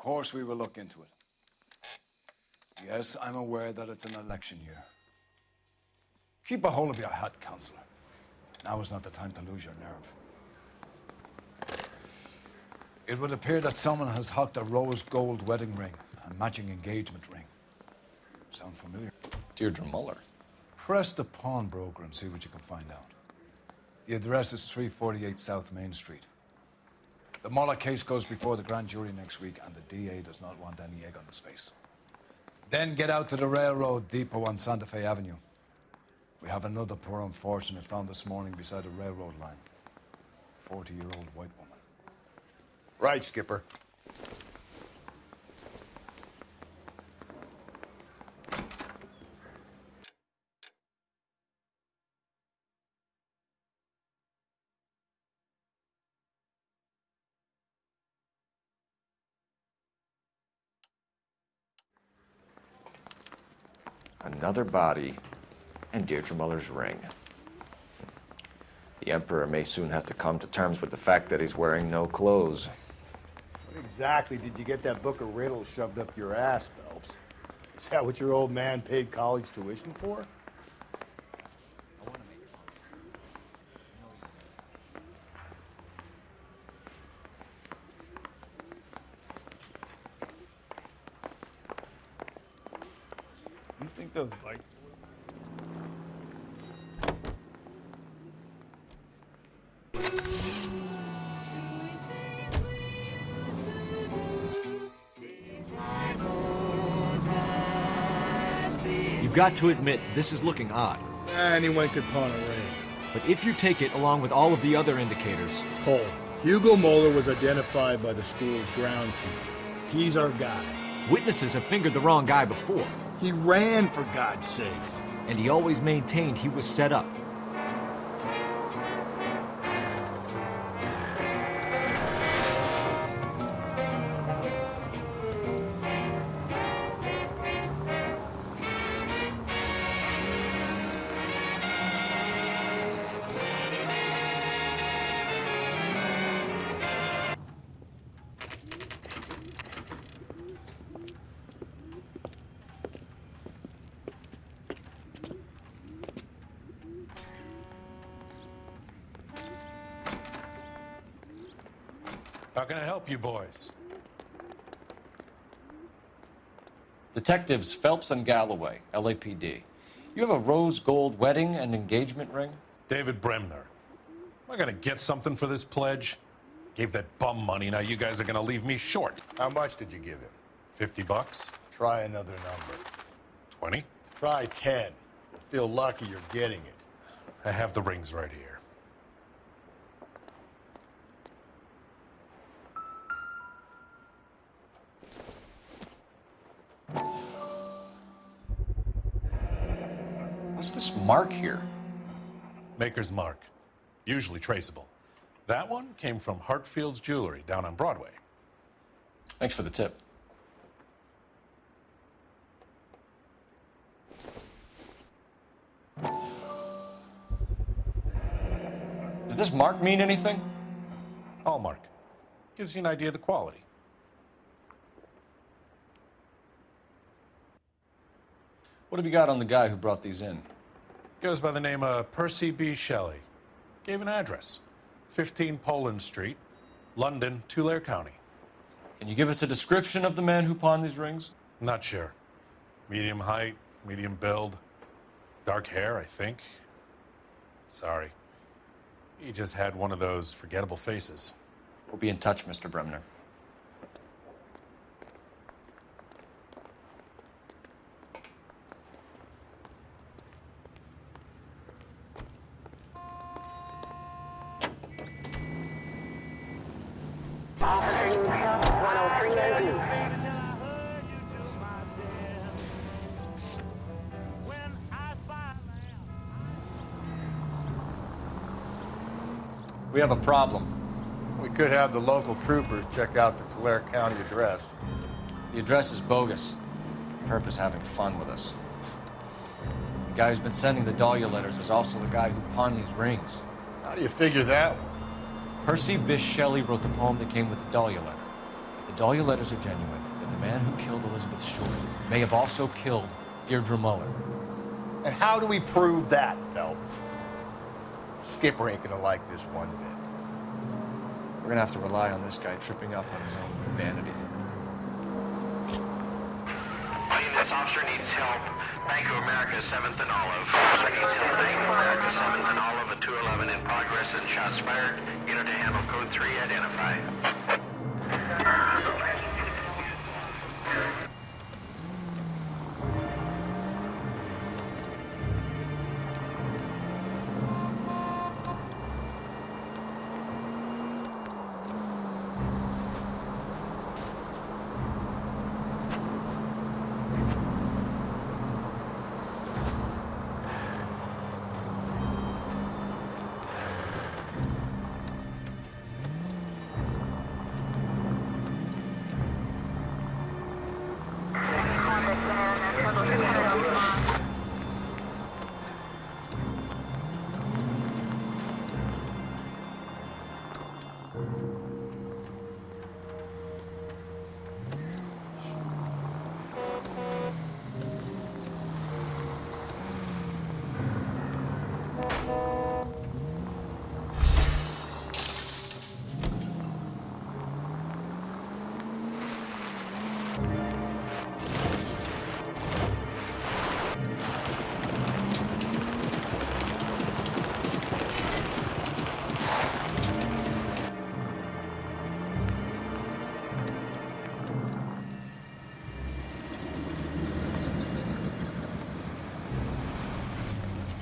course we will look into it. Yes, I'm aware that it's an election year. Keep a hold of your hat, Counselor. Now is not the time to lose your nerve. It would appear that someone has hocked a rose gold wedding ring and matching engagement ring. Sound familiar? Deirdre Muller. Press the pawnbroker and see what you can find out. The address is 348 South Main Street. The Muller case goes before the grand jury next week, and the DA does not want any egg on his face. Then get out to the railroad depot on Santa Fe Avenue. We have another poor unfortunate found this morning beside a railroad line. 40-year-old white woman. Right, Skipper. Another body, and Deirdre Muller's ring. The Emperor may soon have to come to terms with the fact that he's wearing no clothes. What exactly did you get that book of riddles shoved up your ass, Phelps? Is that what your old man paid college tuition for? You think those vice boys? You've got to admit, this is looking odd. Anyone could pawn a ring. But if you take it along with all of the other indicators... Cole, Hugo Moeller was identified by the school's groundkeeper. He's our guy. Witnesses have fingered the wrong guy before. He ran, for God's sake. And he always maintained he was set up. How can I help you boys? Detectives Phelps and Galloway, LAPD. You have a rose gold wedding and engagement ring? David Bremner. Am I gonna get something for this pledge? Gave that bum money, now you guys are gonna leave me short. How much did you give him? $50? Try another number. 20? Try 10. You'll feel lucky you're getting it. I have the rings right here. What's this mark here? Maker's mark. Usually traceable. That one came from Hartfield's Jewelry down on Broadway. Thanks for the tip. Does this mark mean anything? Hallmark. Gives you an idea of the quality. What have you got on the guy who brought these in? Goes by the name of Percy B. Shelley. Gave an address. 15 Poland Street, London, Tulare County. Can you give us a description of the man who pawned these rings? Not sure. Medium height, medium build. Dark hair, I think. Sorry. He just had one of those forgettable faces. We'll be in touch, Mr. Bremner. We have a problem. We could have the local troopers check out the Tulare County address. The address is bogus. Herb is having fun with us. The guy who's been sending the Dahlia letters is also the guy who pawned these rings. How do you figure that one? Percy Bysshe Shelley wrote the poem that came with the Dahlia letter. the Dahlia letters are genuine, then the man who killed Elizabeth Short may have also killed Deirdre Muller. And how do we prove that, Phelps? Skipper ain't gonna like this one bit. We're gonna have to rely on this guy tripping up on his own vanity. This officer needs help. Bank of America, 7th and Olive. Officer needs help. Bank of America, 7th and Olive at 211 in progress and shots fired. Unit to handle code 3 identified.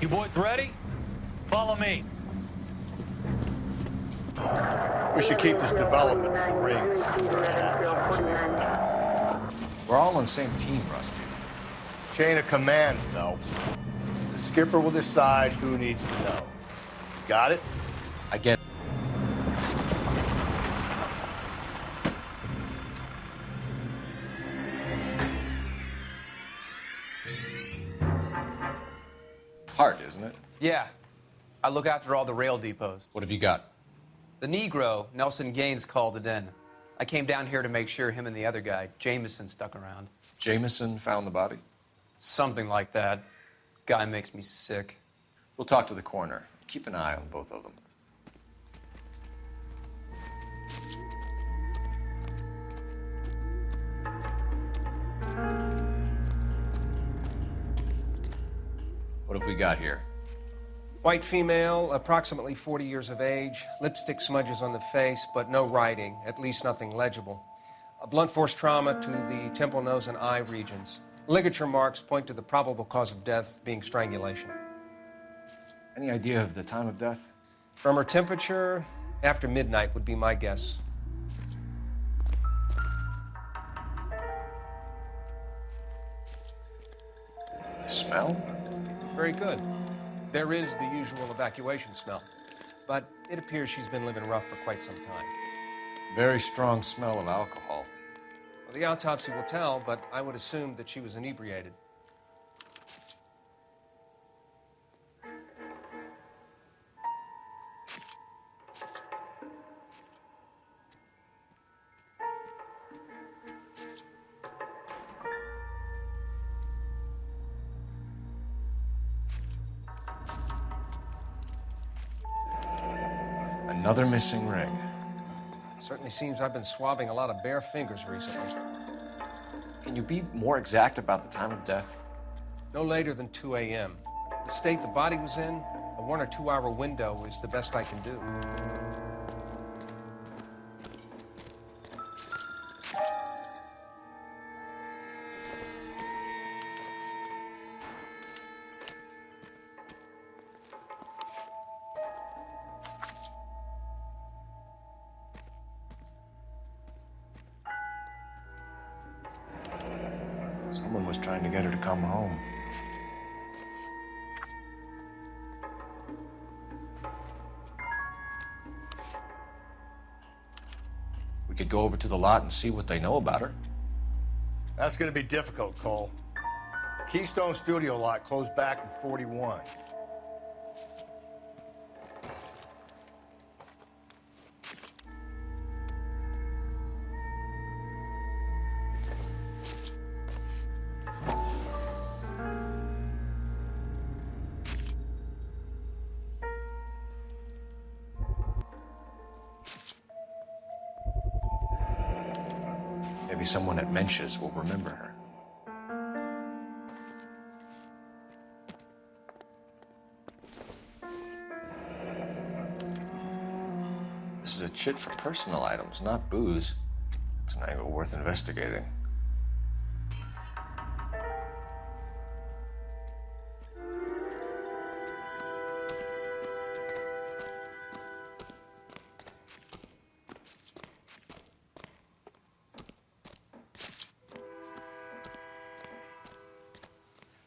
You boys ready? Follow me. We should keep this development with the rings. We're all on the same team, Rusty. Chain of command, Phelps. The skipper will decide who needs to know. Got it? I get it. Hard, isn't it? Yeah. I look after all the rail depots. What have you got? The Negro, Nelson Gaines, called it in. I came down here to make sure him and the other guy, Jameson, stuck around. Jameson found the body? Something like that. Guy makes me sick. We'll talk to the coroner. Keep an eye on both of them. What have we got here? White female, approximately 40 years of age, lipstick smudges on the face, but no writing, at least nothing legible. A blunt force trauma to the temple, nose, and eye regions. Ligature marks point to the probable cause of death being strangulation. Any idea of the time of death? From her temperature, after midnight would be my guess. The smell? Very good. There is the usual evacuation smell, but it appears she's been living rough for quite some time. Very strong smell of alcohol. Well, the autopsy will tell, but I would assume that she was inebriated. Another missing ring. Certainly seems I've been swabbing a lot of bare fingers recently. Can you be more exact about the time of death? No later than 2 a.m. The state the body was in, a 1 or 2 hour window is the best I can do. Someone was trying to get her to come home. We could go over to the lot and see what they know about her. That's gonna be difficult, Cole. Keystone Studio lot closed back in 41. Maybe someone at Mensch's will remember her. This is a chit for personal items, not booze. It's an angle worth investigating.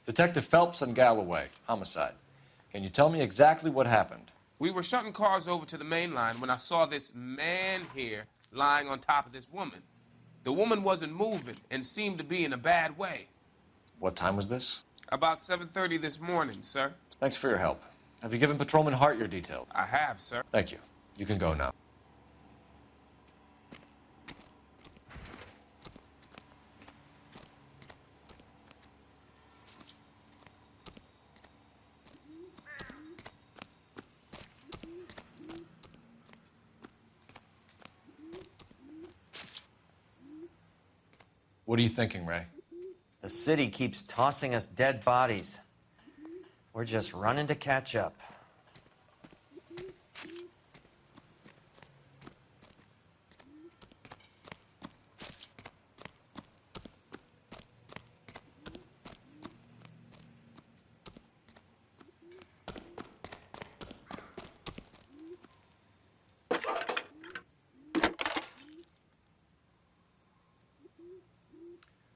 Detective Phelps and Galloway, homicide. Can you tell me exactly what happened? We were shunting cars over to the main line when I saw this man here lying on top of this woman. The woman wasn't moving and seemed to be in a bad way. What time was this? About 7:30 this morning, sir. Thanks for your help. Have you given Patrolman Hart your details? I have, sir. Thank you. You can go now. What are you thinking, Ray? The city keeps tossing us dead bodies. We're just running to catch up.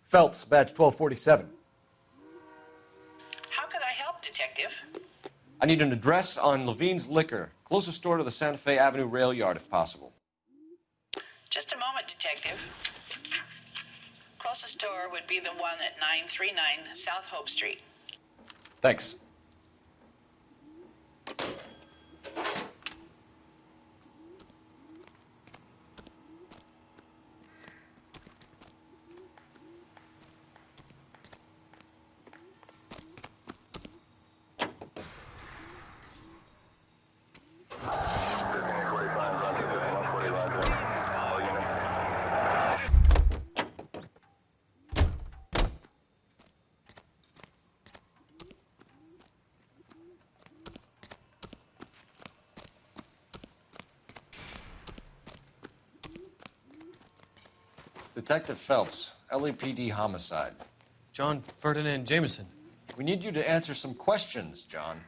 Phelps, badge 1247. How could I help, Detective? I need an address on Levine's Liquor, closest store to the Santa Fe Avenue rail yard, if possible. Just a moment, Detective. Closest store would be the one at 939 South Hope Street. Thanks. Detective Phelps, LAPD homicide. John Ferdinand Jameson. We need you to answer some questions, John.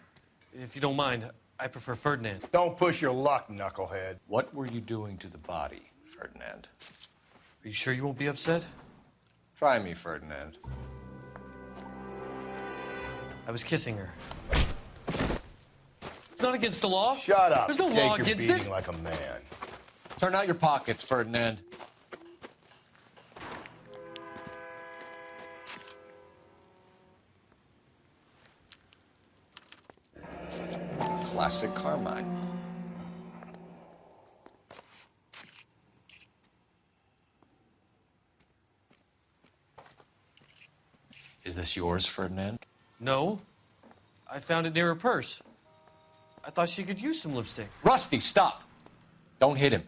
If you don't mind, I prefer Ferdinand. Don't push your luck, knucklehead. What were you doing to the body, Ferdinand? Are you sure you won't be upset? Try me, Ferdinand. I was kissing her. It's not against the law. Shut up. There's no Take law your against beating it. like a man. Turn out your pockets, Ferdinand. Classic Carmine. Is this yours, Ferdinand? No. I found it near her purse. I thought she could use some lipstick. Rusty, stop! Don't hit him.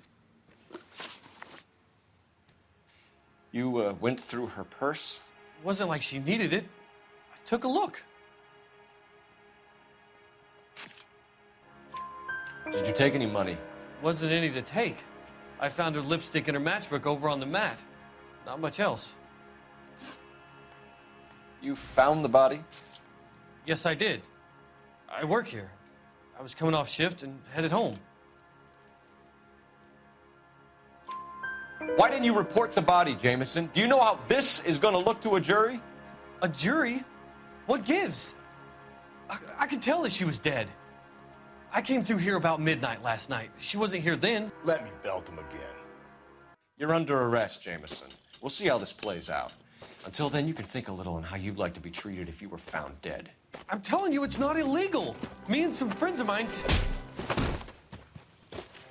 You went through her purse? It wasn't like she needed it. I took a look. Did you take any money? Wasn't any to take. I found her lipstick and her matchbook over on the mat. Not much else. You found the body? Yes, I did. I work here. I was coming off shift and headed home. Why didn't you report the body, Jameson? Do you know how this is going to look to a jury? A jury? What gives? I could tell that she was dead. I came through here about midnight last night. She wasn't here then. Let me belt him again. You're under arrest, Jameson. We'll see how this plays out. Until then, you can think a little on how you'd like to be treated if you were found dead. I'm telling you, it's not illegal. Me and some friends of mine...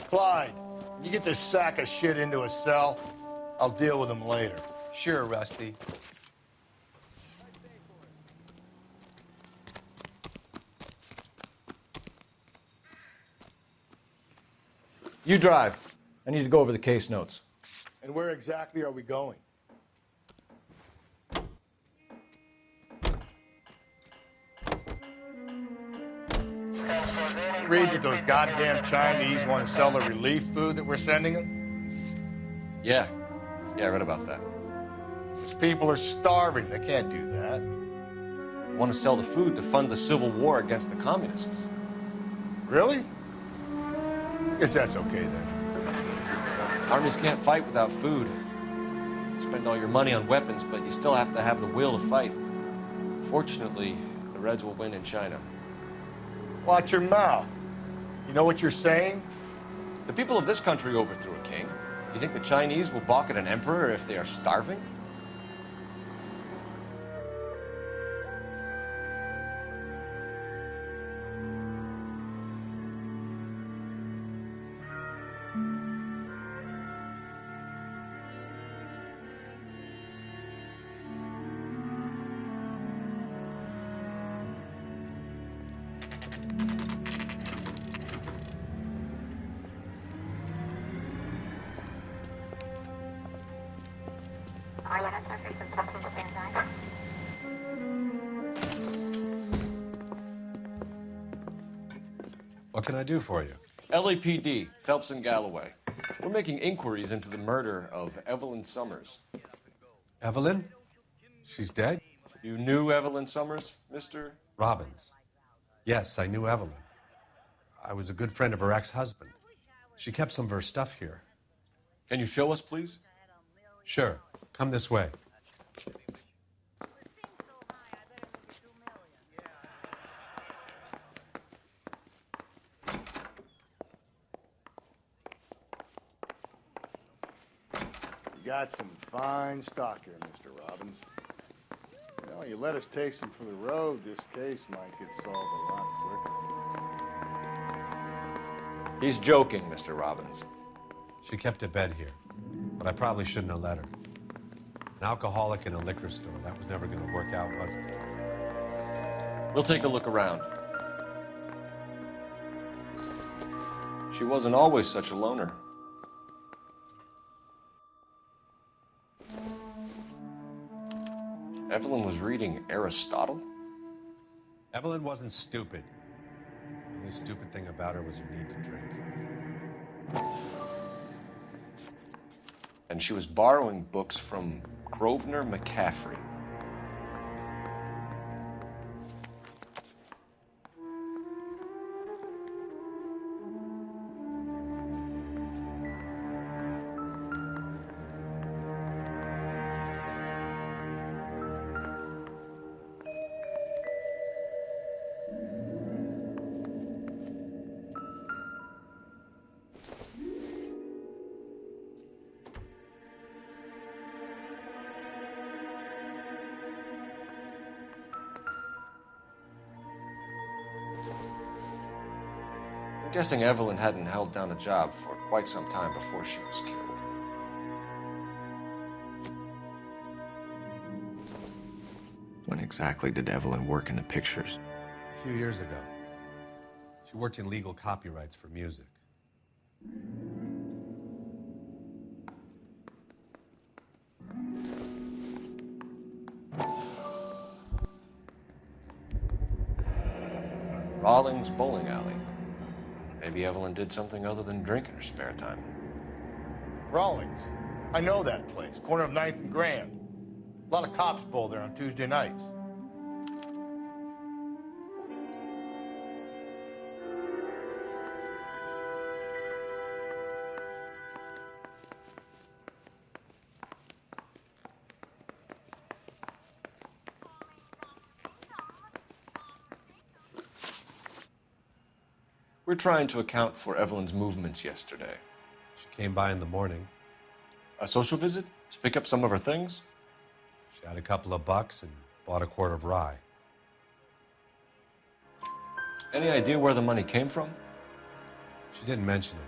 Clyde, you get this sack of shit into a cell. I'll deal with him later. Sure, Rusty. You drive. I need to go over the case notes. And where exactly are we going? Read that those goddamn Chinese want to sell the relief food that we're sending them? Yeah. Yeah, I read about that. Those people are starving. They can't do that. They want to sell the food to fund the civil war against the communists. Really? Guess that's okay then. Armies can't fight without food. You spend all your money on weapons, but you still have to have the will to fight. Fortunately, the Reds will win in China. Watch your mouth. You know what you're saying? The people of this country overthrew a king. You think the Chinese will balk at an emperor if they are starving? What can I do for you? LAPD, Phelps and Galloway. We're making inquiries into the murder of Evelyn Summers. Evelyn? She's dead? You knew Evelyn Summers, Mr. Robbins. Yes, I knew Evelyn. I was a good friend of her ex-husband. She kept some of her stuff here. Can you show us, please? Sure. Come this way. You got some fine stock here, Mr. Robbins. You know, you let us take some for the road, this case might get solved a lot quicker. He's joking, Mr. Robbins. She kept a bed here, but I probably shouldn't have let her. An alcoholic in a liquor store, that was never going to work out, was it? We'll take a look around. She wasn't always such a loner. Evelyn was reading Aristotle? Evelyn wasn't stupid. The only stupid thing about her was her need to drink. And she was borrowing books from Grosvenor McCaffrey. I'm guessing Evelyn hadn't held down a job for quite some time before she was killed. When exactly did Evelyn work in the pictures? A few years ago. She worked in legal copyrights for music. Rawlings Bowling Alley. Maybe Evelyn did something other than drink in her spare time. Rawlings. I know that place. Corner of 9th and Grand. A lot of cops bowl there on Tuesday nights. We're trying to account for Evelyn's movements yesterday. She came by in the morning. A social visit? To pick up some of her things? She had a couple of bucks and bought a quart of rye. Any idea where the money came from? She didn't mention it,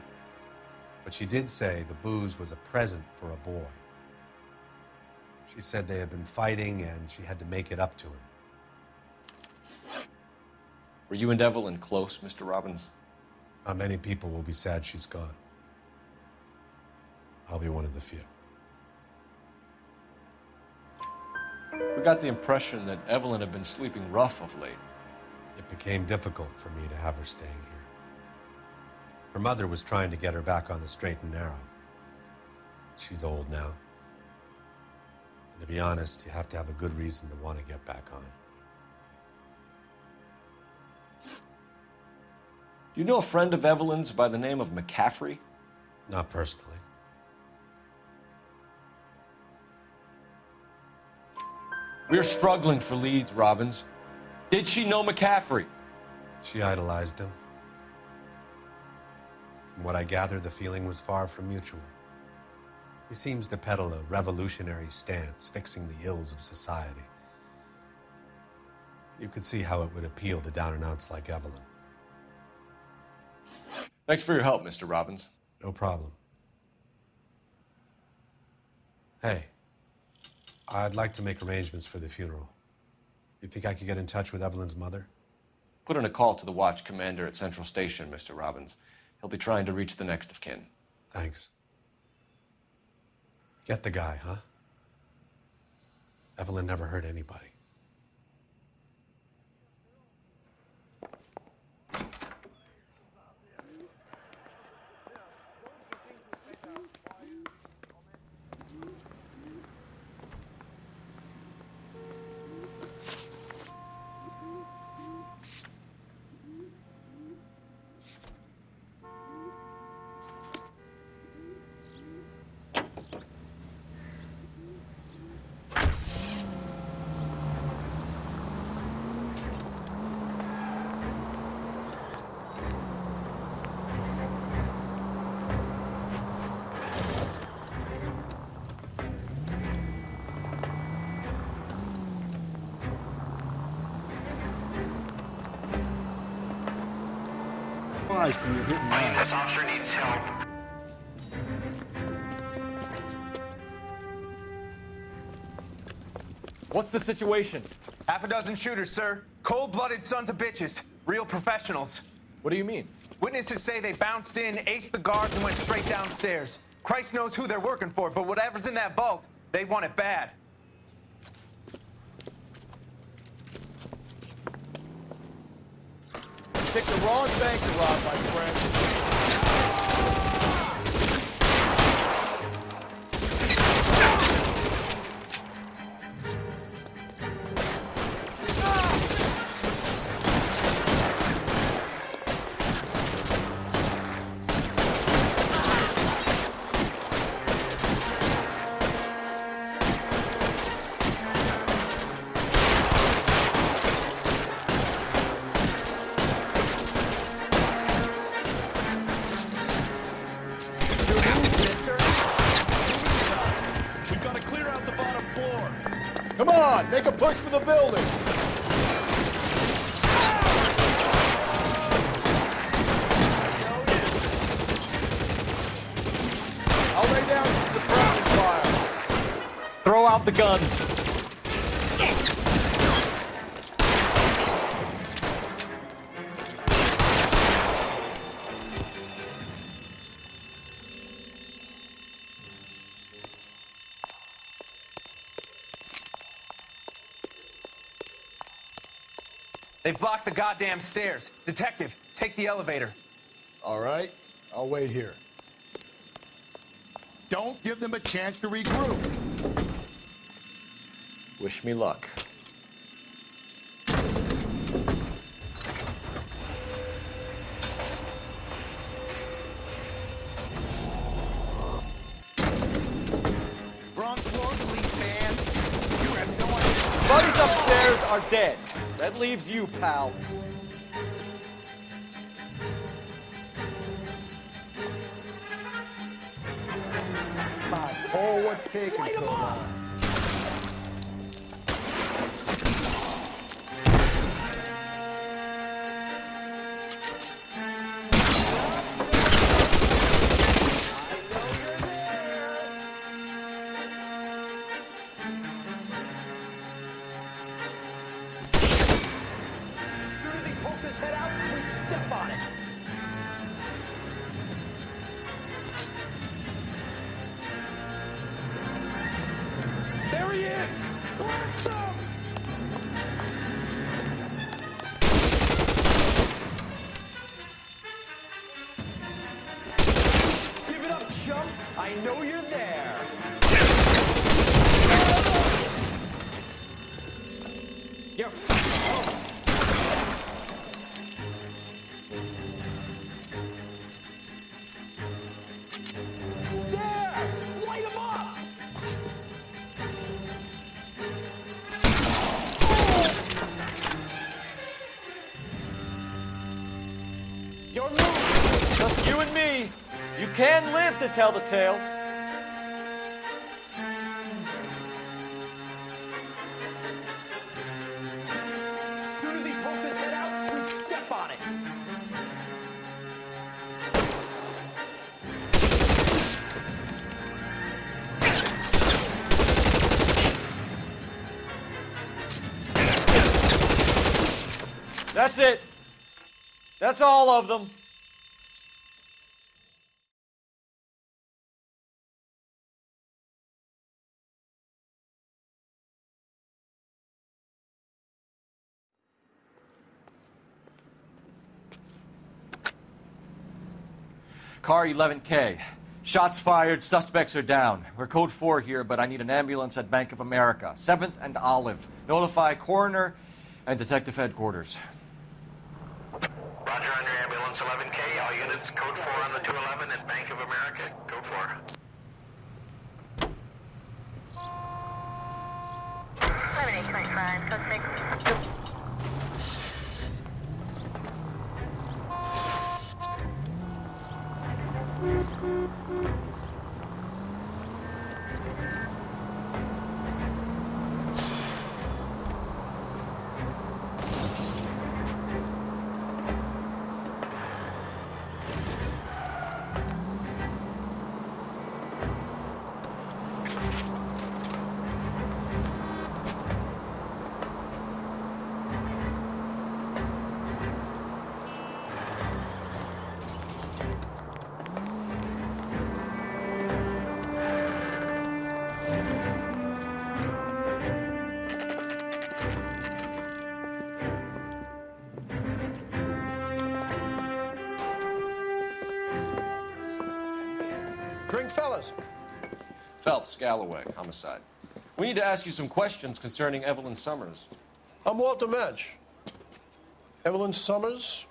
but she did say the booze was a present for a boy. She said they had been fighting and she had to make it up to him. Were you and Evelyn close, Mr. Robbins? Many people will be sad she's gone. I'll be one of the few. We got the impression that Evelyn had been sleeping rough of late. It became difficult for me to have her staying here. Her mother was trying to get her back on the straight and narrow. She's old now. And to be honest, you have to have a good reason to want to get back on. Do you know a friend of Evelyn's by the name of McCaffrey? Not personally. We're struggling for leads, Robbins. Did she know McCaffrey? She idolized him. From what I gather, the feeling was far from mutual. He seems to peddle a revolutionary stance, fixing the ills of society. You could see how it would appeal to down-and-outs like Evelyn. Thanks for your help, Mr. Robbins. No problem. Hey, I'd like to make arrangements for the funeral. You think I could get in touch with Evelyn's mother? Put in a call to the watch commander at Central Station, Mr. Robbins. He'll be trying to reach the next of kin. Thanks. Get the guy, huh? Evelyn never hurt anybody. When you're hitting Buddy, this that. officer needs help. What's the situation? Half a dozen shooters, sir. Cold-blooded sons of bitches. Real professionals. What do you mean? Witnesses say they bounced in, aced the guards, and went straight downstairs. Christ knows who they're working for, but whatever's in that vault, they want it bad. Pick the wrong bank to rob, my friend. Come on, make a push for the building. I'll lay down some suppression fire. Throw out the guns. They've blocked the goddamn stairs. Detective, take the elevator. All right, I'll wait here. Don't give them a chance to regroup. Wish me luck. Wrong floor, police man. You have no idea. Buddies upstairs are dead. That leaves you, pal. Oh, what's taking so long? There he is! Blast him! have to tell the tale. As soon as he pokes his head out, we step on it. That's it. That's all of them. Car 11K. Shots fired, suspects are down. We're code 4 here, but I need an ambulance at Bank of America. 7th and Olive. Notify coroner and detective headquarters. Roger, on your ambulance 11K. All units, code 4 on the 211 and Bank of America. Code 4. 11-825, code 6. Drink, fellas. Phelps, Galloway, homicide. We need to ask you some questions concerning Evelyn Summers. I'm Walter Mensch. Evelyn Summers,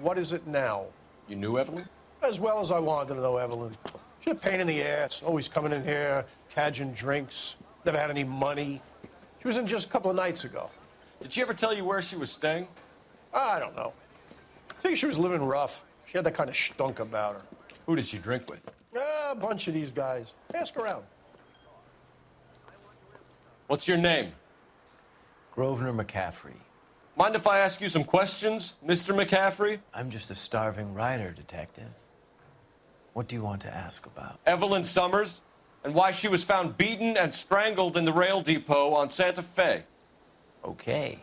what is it now? You knew Evelyn? As well as I wanted to know Evelyn. She's a pain in the ass, always coming in here, cadging drinks, never had any money. She was in just a couple of nights ago. Did she ever tell you where she was staying? I don't know. I think she was living rough. She had that kind of stunk about her. Who did she drink with? A bunch of these guys. Ask around. What's your name? Grosvenor McCaffrey. Mind if I ask you some questions, Mr. McCaffrey? I'm just a starving writer, Detective. What do you want to ask about? Evelyn Summers, and why she was found beaten and strangled in the rail depot on Santa Fe. Okay.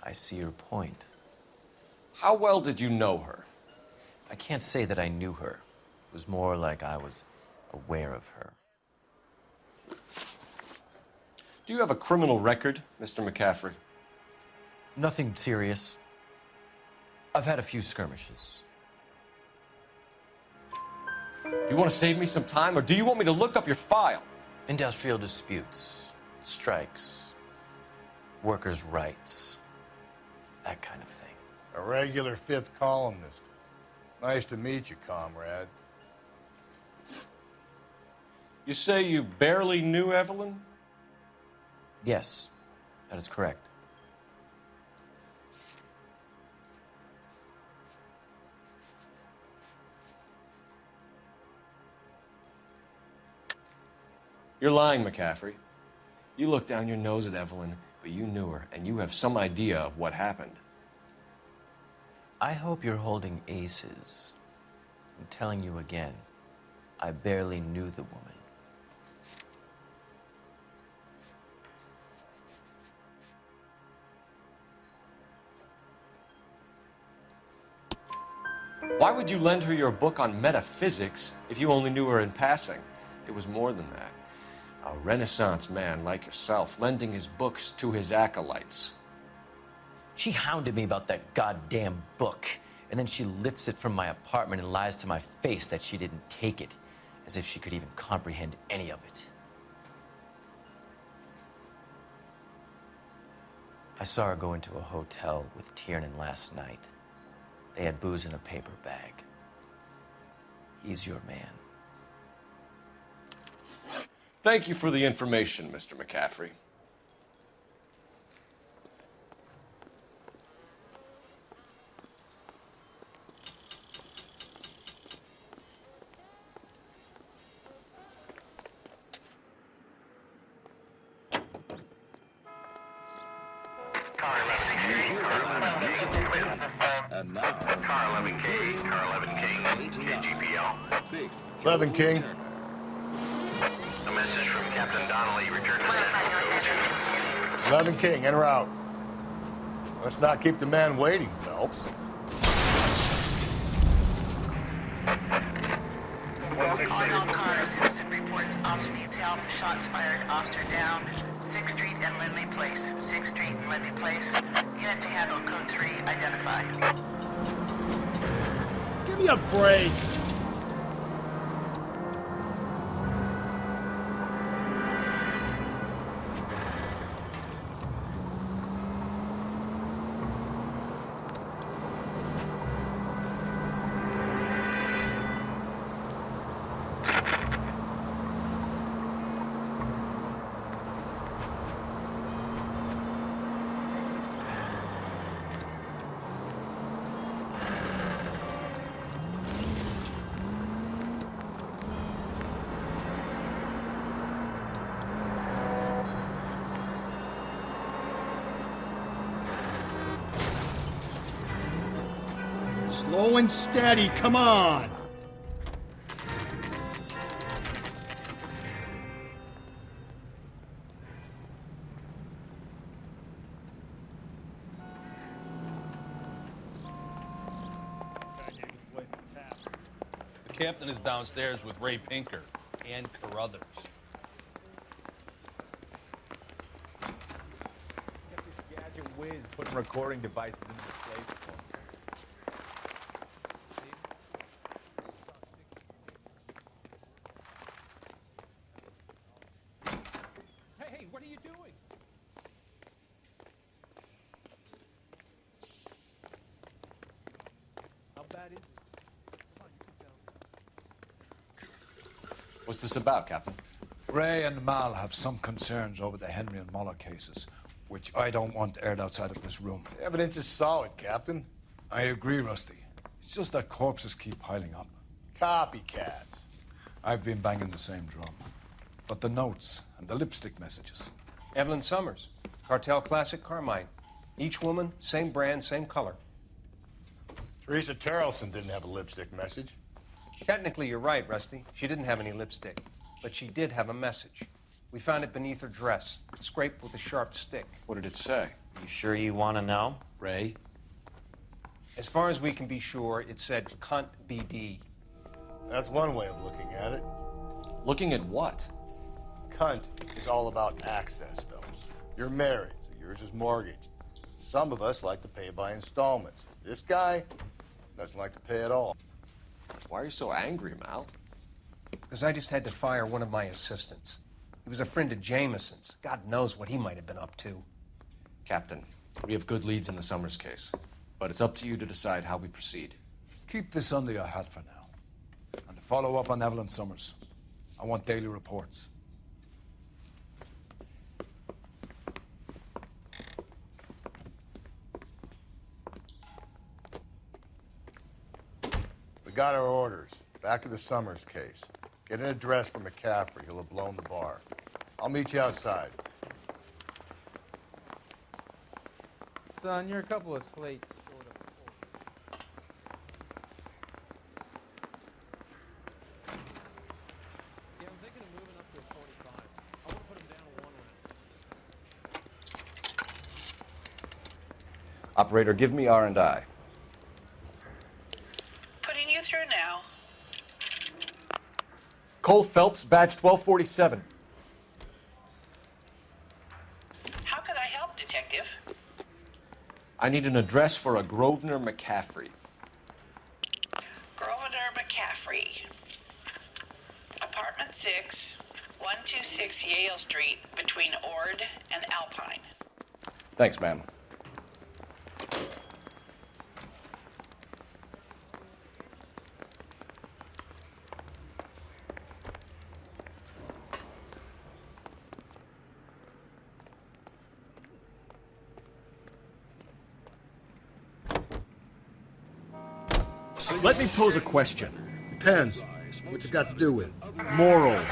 I see your point. How well did you know her? I can't say that I knew her. It was more like I was aware of her. Do you have a criminal record, Mr. McCaffrey? Nothing serious. I've had a few skirmishes. Do you want to save me some time, or do you want me to look up your file? Industrial disputes, strikes, workers' rights, that kind of thing. A regular fifth columnist. Nice to meet you, comrade. You say you barely knew Evelyn? Yes, that is correct. You're lying, McCaffrey. You looked down your nose at Evelyn, but you knew her, and you have some idea of what happened. I hope you're holding aces. I'm telling you again, I barely knew the woman. Why would you lend her your book on metaphysics if you only knew her in passing? It was more than that. A Renaissance man like yourself lending his books to his acolytes. She hounded me about that goddamn book, and then she lifts it from my apartment and lies to my face that she didn't take it, as if she could even comprehend any of it. I saw her go into a hotel with Tiernan last night. They had booze in a paper bag. He's your man. Thank you for the information, Mr. McCaffrey. Car 11K, Car 11 King, KGPL. 11 King. A message from Captain Donnelly, return to San Code 11 King, en route. Let's not keep the man waiting, Phelps. On all cars, citizen reports officer needs help. Shots fired, officer down. 6th Street and Lindley Place. 6th Street and Lindley Place. Unit to handle code 3, identify. Give me a break. Slow and steady, come on! The captain is downstairs with Ray Pinker and Carruthers. Get this gadget whiz putting recording devices into place for me. Hey, what are you doing? How bad is it? What's this about, Captain? Ray and Mal have some concerns over the Henry and Muller cases, which I don't want aired outside of this room. The evidence is solid, Captain. I agree, Rusty. It's just that corpses keep piling up. Copycats. I've been banging the same drum. But the notes and the lipstick messages. Evelyn Summers, Cartel Classic Carmine. Each woman, same brand, same color. Teresa Terrelson didn't have a lipstick message. Technically, you're right, Rusty. She didn't have any lipstick, but she did have a message. We found it beneath her dress, scraped with a sharp stick. What did it say? You sure you want to know? Ray? As far as we can be sure, it said cunt BD. That's one way of looking at it. Looking at what? Cunt is all about access, Phelps. You're married, so yours is mortgaged. Some of us like to pay by installments. This guy doesn't like to pay at all. Why are you so angry, Mal? Because I just had to fire one of my assistants. He was a friend of Jameson's. God knows what he might have been up to. Captain, we have good leads in the Summers case, but it's up to you to decide how we proceed. Keep this under your hat for now. And to follow up on Evelyn Summers, I want daily reports. We got our orders. Back to the Summers case. Get an address for McCaffrey. He'll have blown the bar. I'll meet you outside. Son, you're a couple of slates short of Yeah, I'm thinking of moving up to a 45. I want to put him down one round. Operator, give me R&I. Putting you through now. Cole Phelps, badge 1247. How could I help, Detective? I need an address for a Grosvenor McCaffrey. Grosvenor McCaffrey. Apartment 6, 126 Yale Street, between Ord and Alpine. Thanks, ma'am. Let me pose a question. Depends. What's it got to do with? Morals.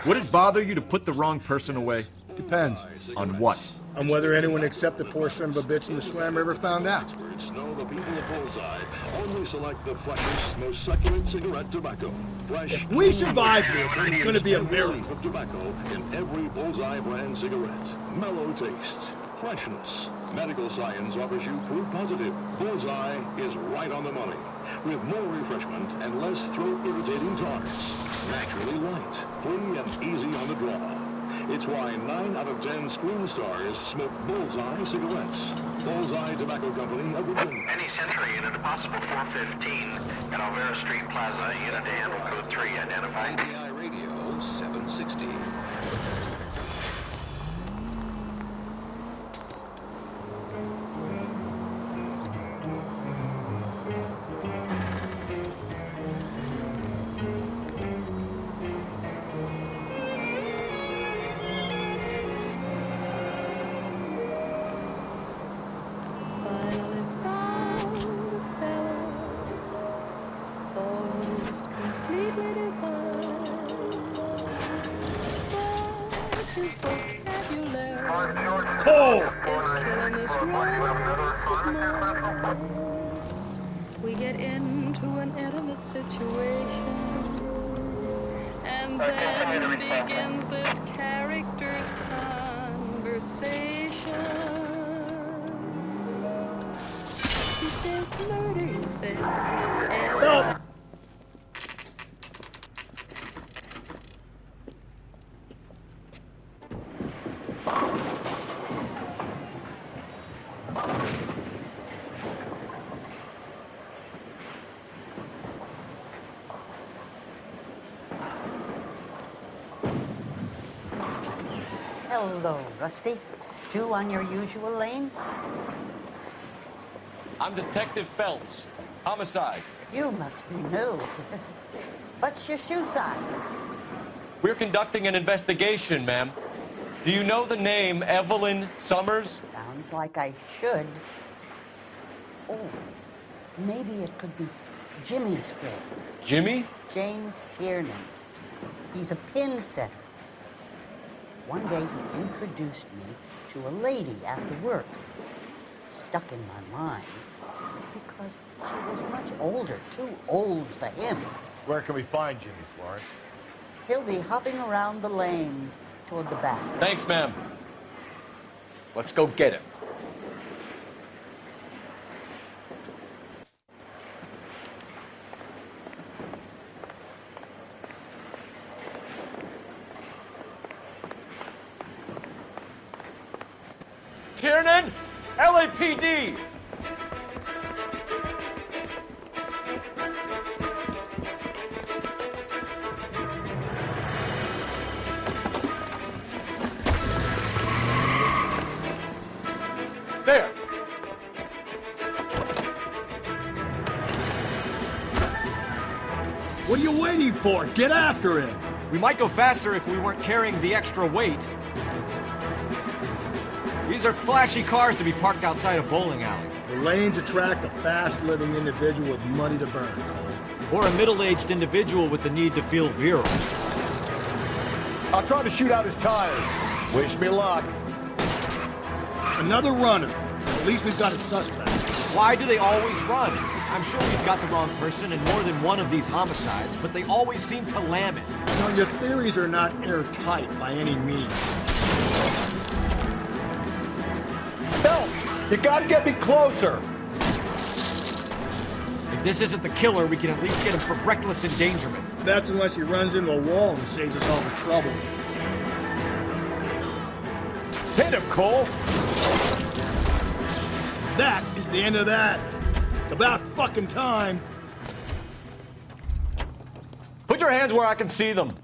Would it bother you to put the wrong person away? Depends. On what? On whether anyone except the poor son of a bitch in the slammer ever found out. Brettyice know the people of Bullseye only select the freshest, most succulent cigarette tobacco. Fresh. If we survive this, it's going to be a miracle. Of tobacco in every Bullseye brand cigarette. Mellow taste, freshness. Medical science offers you proof positive. Bullseye is right on the money, with more refreshment and less throat-irritating tarts. Naturally light, free and easy on the draw. It's why 9 out of 10 screen stars smoke Bullseye cigarettes. Bullseye Tobacco Company of Virginia. Any Century unit, a possible 415 at Alvera Street Plaza, unit to handle code 3 identified. NDI Radio 760. We get into an intimate situation, and then begins this character's conversation. He says murder, he says. Hello, Rusty. 2 on your usual lane? I'm Detective Phelps. Homicide. You must be new. What's your shoe size? We're conducting an investigation, ma'am. Do you know the name Evelyn Summers? Sounds like I should. Oh, maybe it could be Jimmy's friend. Jimmy? James Tiernan. He's a pin setter. One day he introduced me to a lady after work. It stuck in my mind because she was much older, too old for him. Where can we find Jimmy, Florence? He'll be hopping around the lanes toward the back. Thanks, ma'am. Let's go get him. Tiernan, LAPD! There! What are you waiting for? Get after him! We might go faster if we weren't carrying the extra weight. These are flashy cars to be parked outside a bowling alley. The lanes attract a fast-living individual with money to burn, Cole. Or a middle-aged individual with the need to feel virile. I'll try to shoot out his tires. Wish me luck. Another runner. At least we've got a suspect. Why do they always run? I'm sure we've got the wrong person in more than one of these homicides, but they always seem to lam it. No, your theories are not airtight by any means. Phelps, you gotta get me closer. If this isn't the killer, we can at least get him for reckless endangerment. That's unless he runs into a wall and saves us all the trouble. Hit him, Cole. That is the end of that. It's about fucking time. Put your hands where I can see them.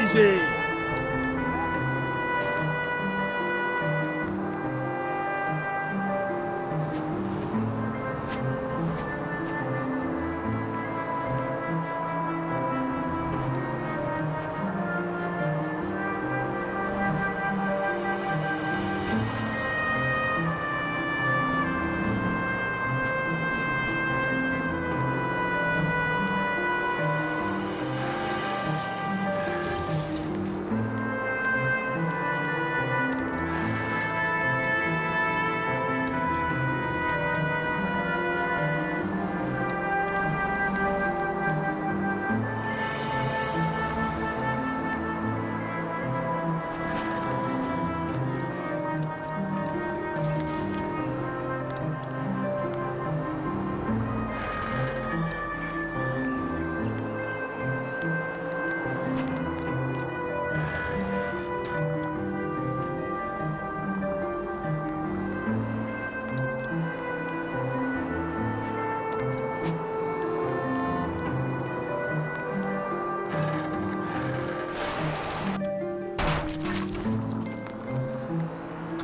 Easy.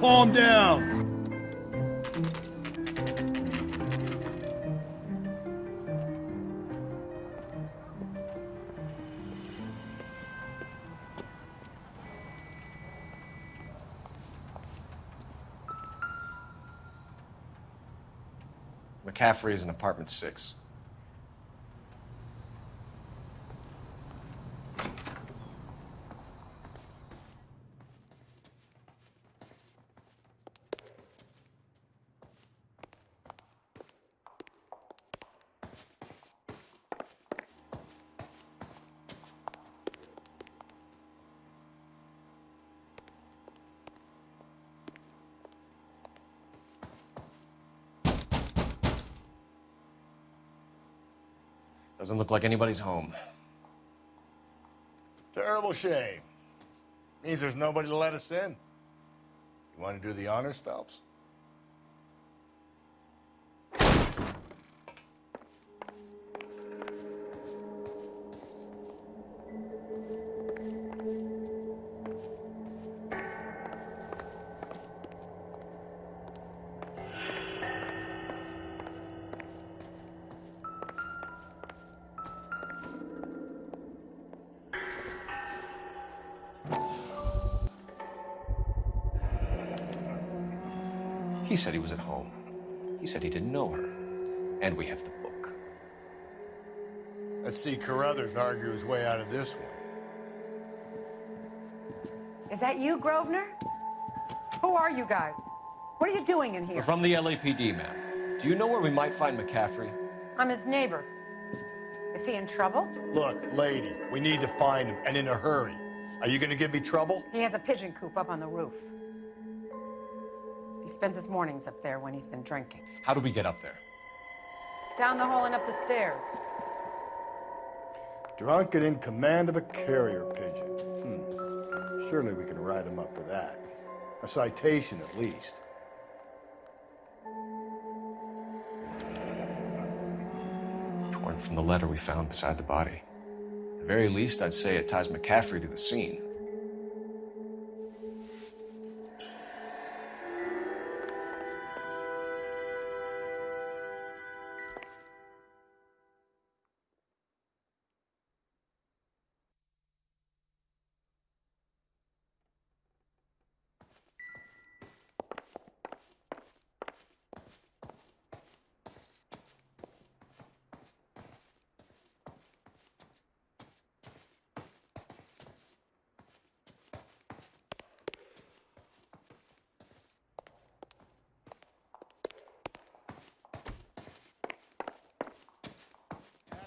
Calm down. McCaffrey is in apartment 6. Doesn't look like anybody's home. Terrible shame. Means there's nobody to let us in. You want to do the honors, Phelps? He said he was at home. He said he didn't know her. And we have the book. Let's see Carruthers argue his way out of this one. Is that you, Grosvenor? Who are you guys? What are you doing in here? We're from the LAPD, ma'am. Do you know where we might find McCaffrey? I'm his neighbor. Is he in trouble? Look, lady, we need to find him, and in a hurry. Are you gonna give me trouble? He has a pigeon coop up on the roof. He spends his mornings up there when he's been drinking. How do we get up there? Down the hall and up the stairs. Drunk and in command of a carrier pigeon. Surely we can write him up for that. A citation, at least. Torn from the letter we found beside the body. At the very least, I'd say it ties McCaffrey to the scene.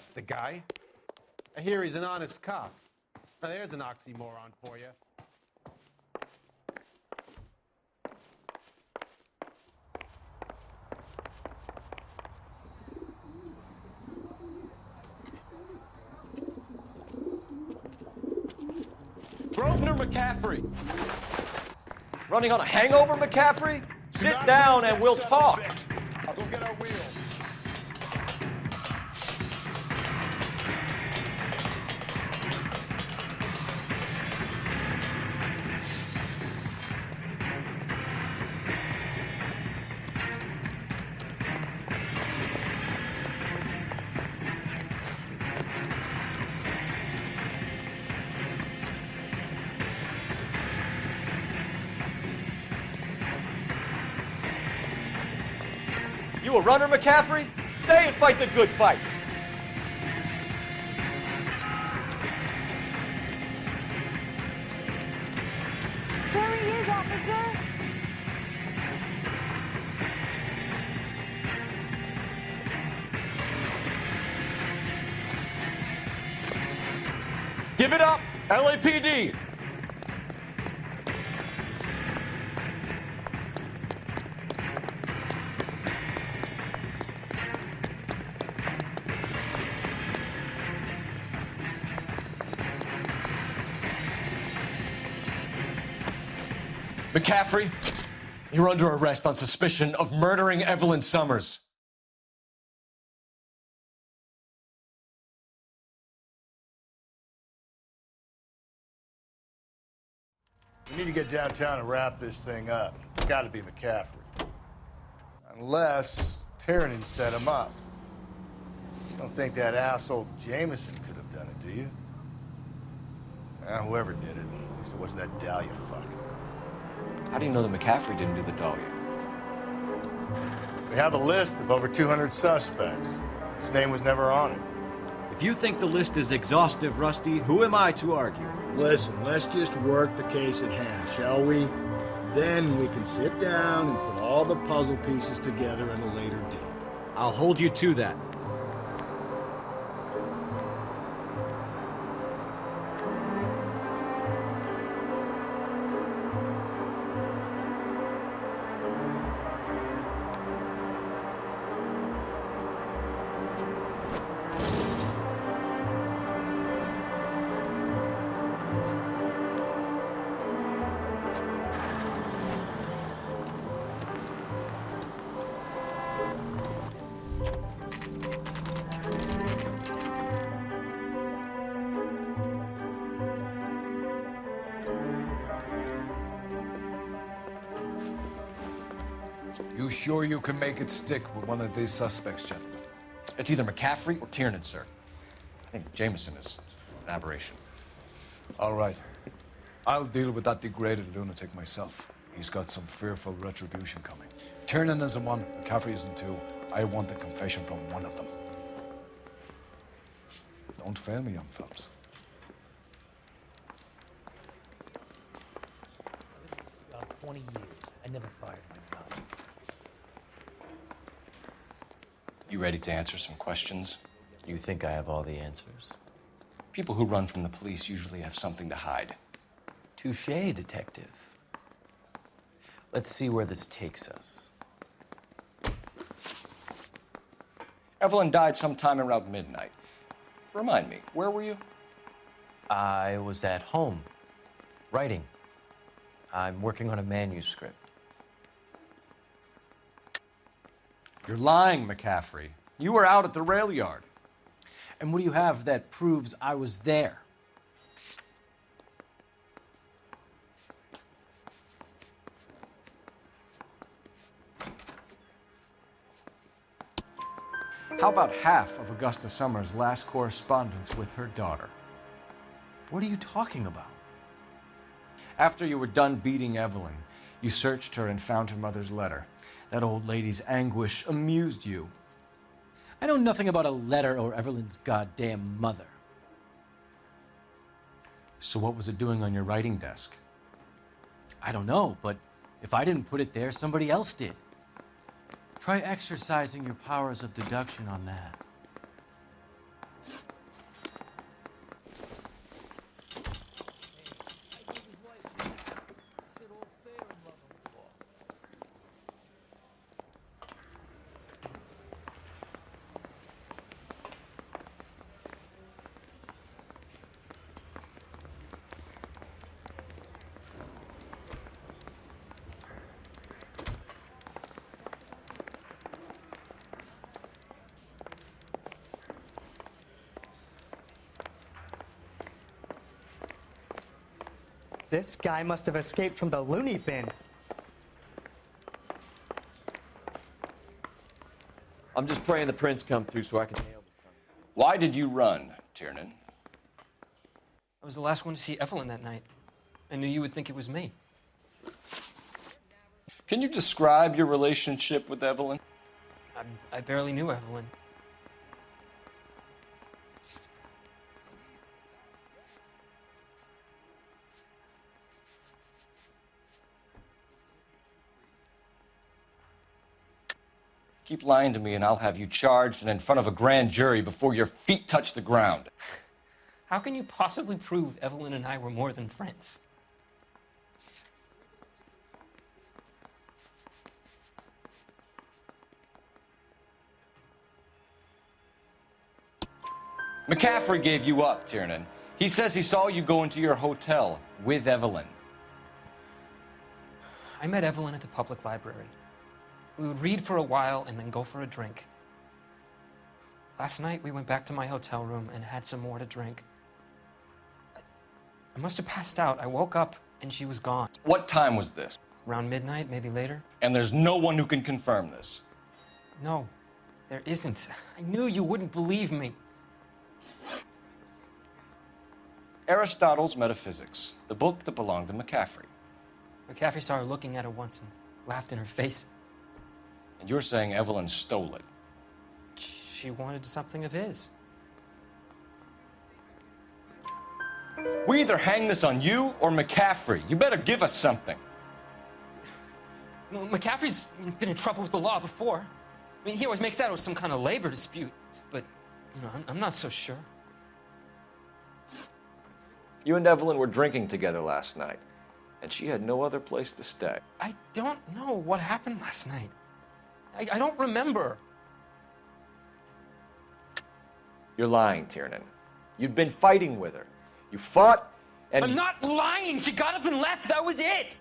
That's the guy. I hear he's an honest cop. Now there's an oxymoron for you. Grosvenor McCaffrey! Running on a hangover, McCaffrey? Sit down and we'll talk. I'll go get our wheels. You a runner, McCaffrey? Stay and fight the good fight. There he is, officer. Give it up, LAPD. McCaffrey, you're under arrest on suspicion of murdering Evelyn Summers. We need to get downtown and wrap this thing up. It's got to be McCaffrey. Unless Tiernan set him up. You don't think that asshole Jameson could have done it, do you? Whoever did it. At least it wasn't that Dahlia fuck. How do you know that McCaffrey didn't do the Dahlia? We have a list of over 200 suspects. His name was never on it. If you think the list is exhaustive, Rusty, who am I to argue? Listen, let's just work the case at hand, shall we? Then we can sit down and put all the puzzle pieces together at a later date. I'll hold you to that. You sure you can make it stick with one of these suspects, gentlemen? It's either McCaffrey or Tiernan, sir. I think Jameson is an aberration. All right. I'll deal with that degraded lunatic myself. He's got some fearful retribution coming. Tiernan isn't one, McCaffrey isn't two. I want the confession from one of them. Don't fail me, young fellas. About 20 years. I never fired my gun. You ready to answer some questions? You think I have all the answers? People who run from the police usually have something to hide. Touché, detective. Let's see where this takes us. Evelyn died sometime around midnight. Remind me, where were you? I was at home, writing. I'm working on a manuscript. You're lying, McCaffrey. You were out at the rail yard. And what do you have that proves I was there? How about half of Augusta Summers' last correspondence with her daughter? What are you talking about? After you were done beating Evelyn, you searched her and found her mother's letter. That old lady's anguish amused you. I know nothing about a letter or Evelyn's goddamn mother. So what was it doing on your writing desk? I don't know, but if I didn't put it there, somebody else did. Try exercising your powers of deduction on that. This guy must have escaped from the loony bin. I'm just praying the prince come through so I can nail the son. Why did you run, Tiernan? I was the last one to see Evelyn that night. I knew you would think it was me. Can you describe your relationship with Evelyn? I barely knew Evelyn. Keep lying to me and I'll have you charged and in front of a grand jury before your feet touch the ground. How can you possibly prove Evelyn and I were more than friends? McCaffrey gave you up, Tiernan. He says he saw you go into your hotel with Evelyn. I met Evelyn at the public library. We would read for a while and then go for a drink. Last night, we went back to my hotel room and had some more to drink. I must have passed out. I woke up and she was gone. What time was this? Around midnight, maybe later. And there's no one who can confirm this. No, there isn't. I knew you wouldn't believe me. Aristotle's Metaphysics, the book that belonged to McCaffrey. McCaffrey saw her looking at it once and laughed in her face. And you're saying Evelyn stole it? She wanted something of his. We either hang this on you or McCaffrey. You better give us something. Well, McCaffrey's been in trouble with the law before. I mean, he always makes out it was some kind of labor dispute, but, you know, I'm not so sure. You and Evelyn were drinking together last night, and she had no other place to stay. I don't know what happened last night. I don't remember. You're lying, Tiernan. You'd been fighting with her. You fought, and... I'm not lying! She got up and left! That was it!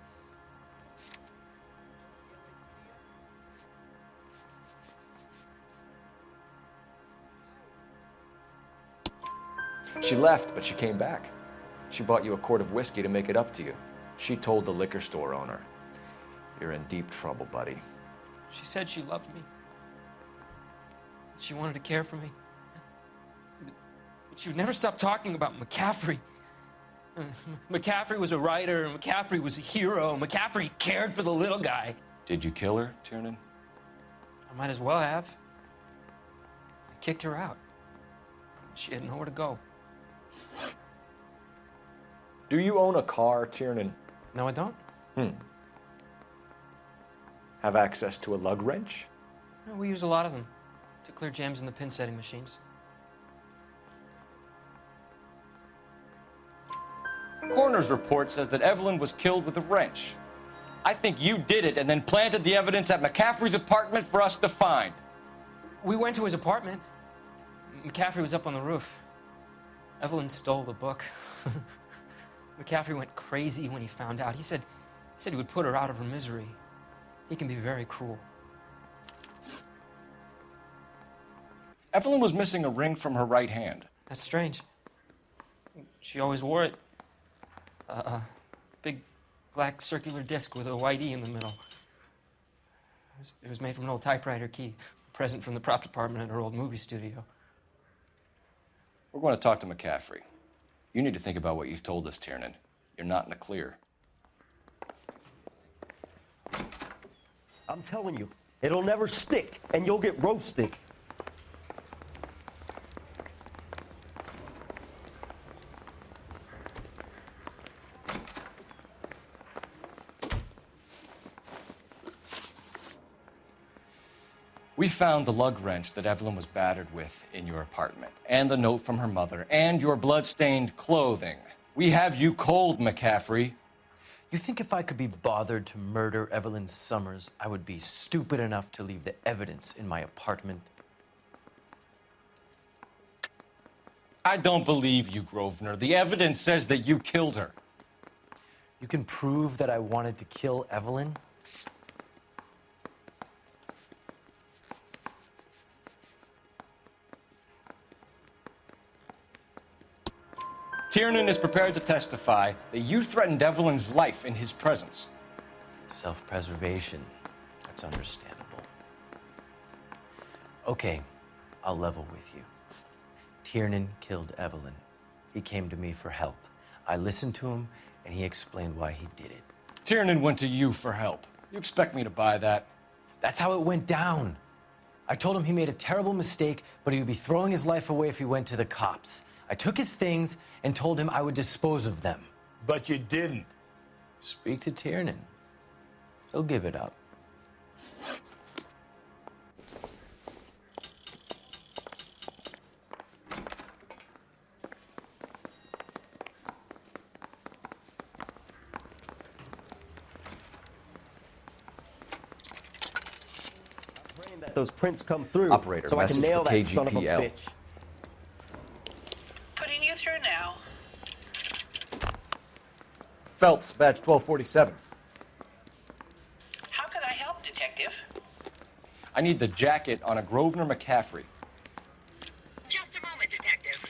She left, but she came back. She bought you a quart of whiskey to make it up to you. She told the liquor store owner. You're in deep trouble, buddy. She said she loved me. She wanted to care for me. But she would never stop talking about McCaffrey. McCaffrey was a writer, McCaffrey was a hero, McCaffrey cared for the little guy. Did you kill her, Tiernan? I might as well have. I kicked her out. She had nowhere to go. Do you own a car, Tiernan? No, I don't. Have access to a lug wrench? We use a lot of them to clear jams in the pin setting machines. Coroner's report says that Evelyn was killed with a wrench. I think you did it and then planted the evidence at McCaffrey's apartment for us to find. We went to his apartment. McCaffrey was up on the roof. Evelyn stole the book. McCaffrey went crazy when he found out. He said he would put her out of her misery. He can be very cruel. Evelyn was missing a ring from her right hand. That's strange. She always wore it. A big black circular disc with a white E in the middle. It was made from an old typewriter key, a present from the prop department at her old movie studio. We're going to talk to McCaffrey. You need to think about what you've told us, Tiernan. You're not in the clear. I'm telling you, it'll never stick, and you'll get roasted. We found the lug wrench that Evelyn was battered with in your apartment, and the note from her mother, and your blood-stained clothing. We have you cold, McCaffrey. You think if I could be bothered to murder Evelyn Summers, I would be stupid enough to leave the evidence in my apartment? I don't believe you, Grosvenor. The evidence says that you killed her. You can prove that I wanted to kill Evelyn? Tiernan is prepared to testify that you threatened Evelyn's life in his presence. Self-preservation. That's understandable. Okay, I'll level with you. Tiernan killed Evelyn. He came to me for help. I listened to him, and he explained why he did it. Tiernan went to you for help. You expect me to buy that? That's how it went down. I told him he made a terrible mistake, but he would be throwing his life away if he went to the cops. I took his things and told him I would dispose of them. But you didn't. Speak to Tiernan. He'll give it up. That those prints come through. Operator, so I can message nail for that son of a KGPL. bitch. Putting you through now. Phelps, badge 1247. How could I help, Detective? I need the jacket on a Grosvenor McCaffrey. Just a moment, Detective.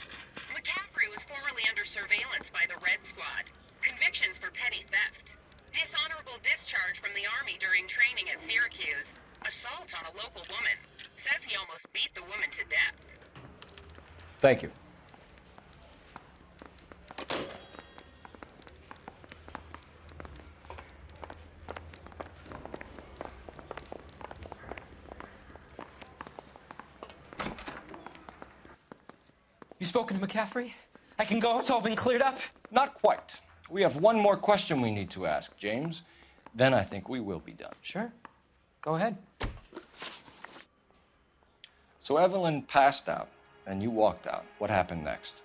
McCaffrey was formerly under surveillance by the Red Squad. Convictions for petty theft. Dishonorable discharge from the Army during training at Syracuse. Assault on a local woman. Says he almost beat the woman to death. Thank you. You spoken to McCaffrey? I can go, it's all been cleared up? Not quite. We have one more question we need to ask, James. Then I think we will be done. Sure. Go ahead. So Evelyn passed out, and you walked out. What happened next?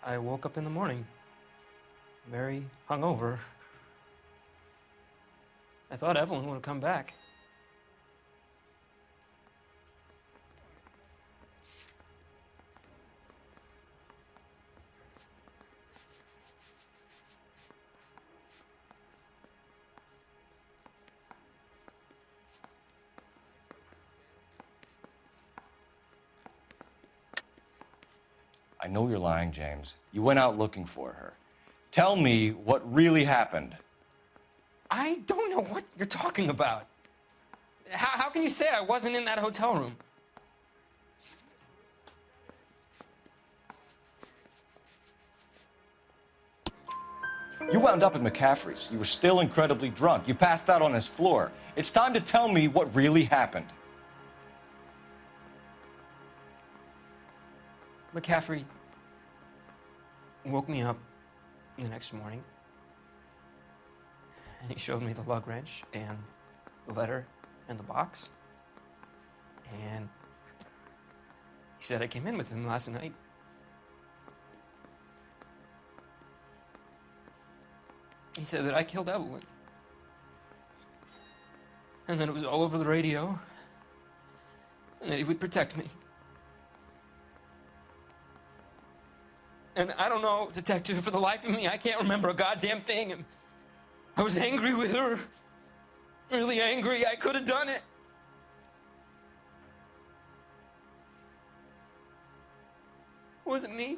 I woke up in the morning, very hungover. I thought Evelyn would have come back. I know you're lying, James. You went out looking for her. Tell me what really happened. I don't know what you're talking about. How can you say I wasn't in that hotel room? You wound up at McCaffrey's. You were still incredibly drunk. You passed out on his floor. It's time to tell me what really happened. McCaffrey woke me up the next morning, and he showed me the lug wrench and the letter and the box, and he said I came in with him last night. He said that I killed Evelyn, and that it was all over the radio, and that he would protect me. And I don't know, Detective, for the life of me, I can't remember a goddamn thing. And I was angry with her. Really angry. I could have done it. Was it me?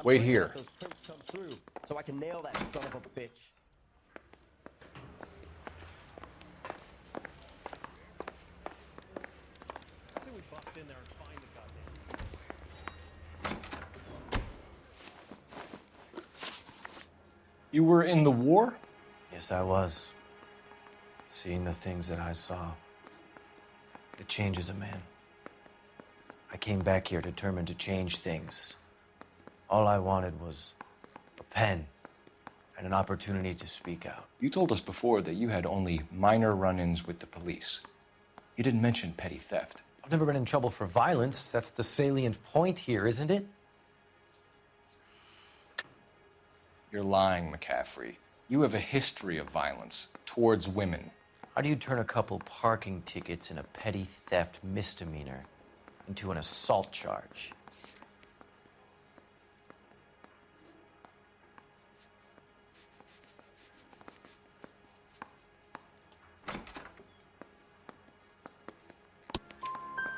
Wait here. Those prints come through, so I can nail that son of a bitch. You were in the war? Yes, I was. Seeing the things that I saw. It changes a man. I came back here determined to change things. All I wanted was a pen and an opportunity to speak out. You told us before that you had only minor run-ins with the police. You didn't mention petty theft. I've never been in trouble for violence. That's the salient point here, isn't it? You're lying, McCaffrey. You have a history of violence towards women. How do you turn a couple parking tickets and a petty theft misdemeanor into an assault charge?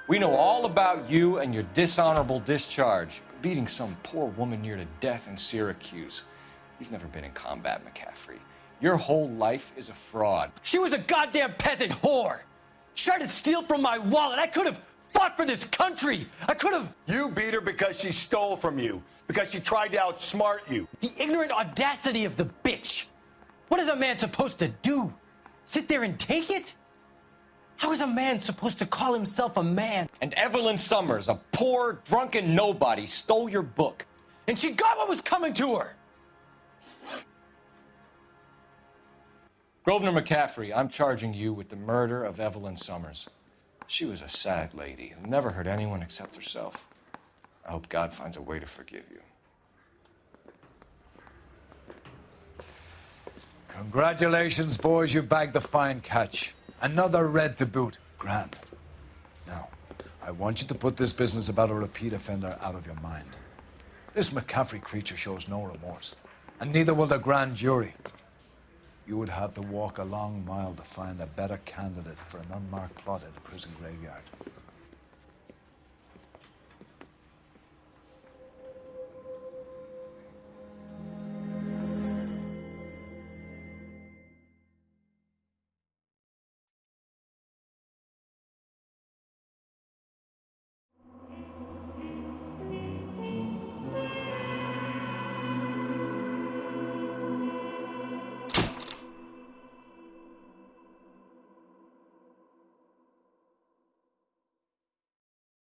We know all about you and your dishonorable discharge, beating some poor woman near to death in Syracuse. You've never been in combat, McCaffrey. Your whole life is a fraud. She was a goddamn peasant whore! She tried to steal from my wallet. I could have fought for this country. I could have. You beat her because she stole from you, because she tried to outsmart you. The ignorant audacity of the bitch. What is a man supposed to do? Sit there and take it? How is a man supposed to call himself a man? And Evelyn Summers, a poor, drunken nobody, stole your book. And she got what was coming to her. Grosvenor McCaffrey, I'm charging you with the murder of Evelyn Summers. She was a sad lady who never hurt anyone except herself. I hope God finds a way to forgive you. Congratulations, boys. You bagged the fine catch. Another red to boot. Grand. Now, I want you to put this business about a repeat offender out of your mind. This McCaffrey creature shows no remorse, and neither will the grand jury. You would have to walk a long mile to find a better candidate for an unmarked plot in a prison graveyard.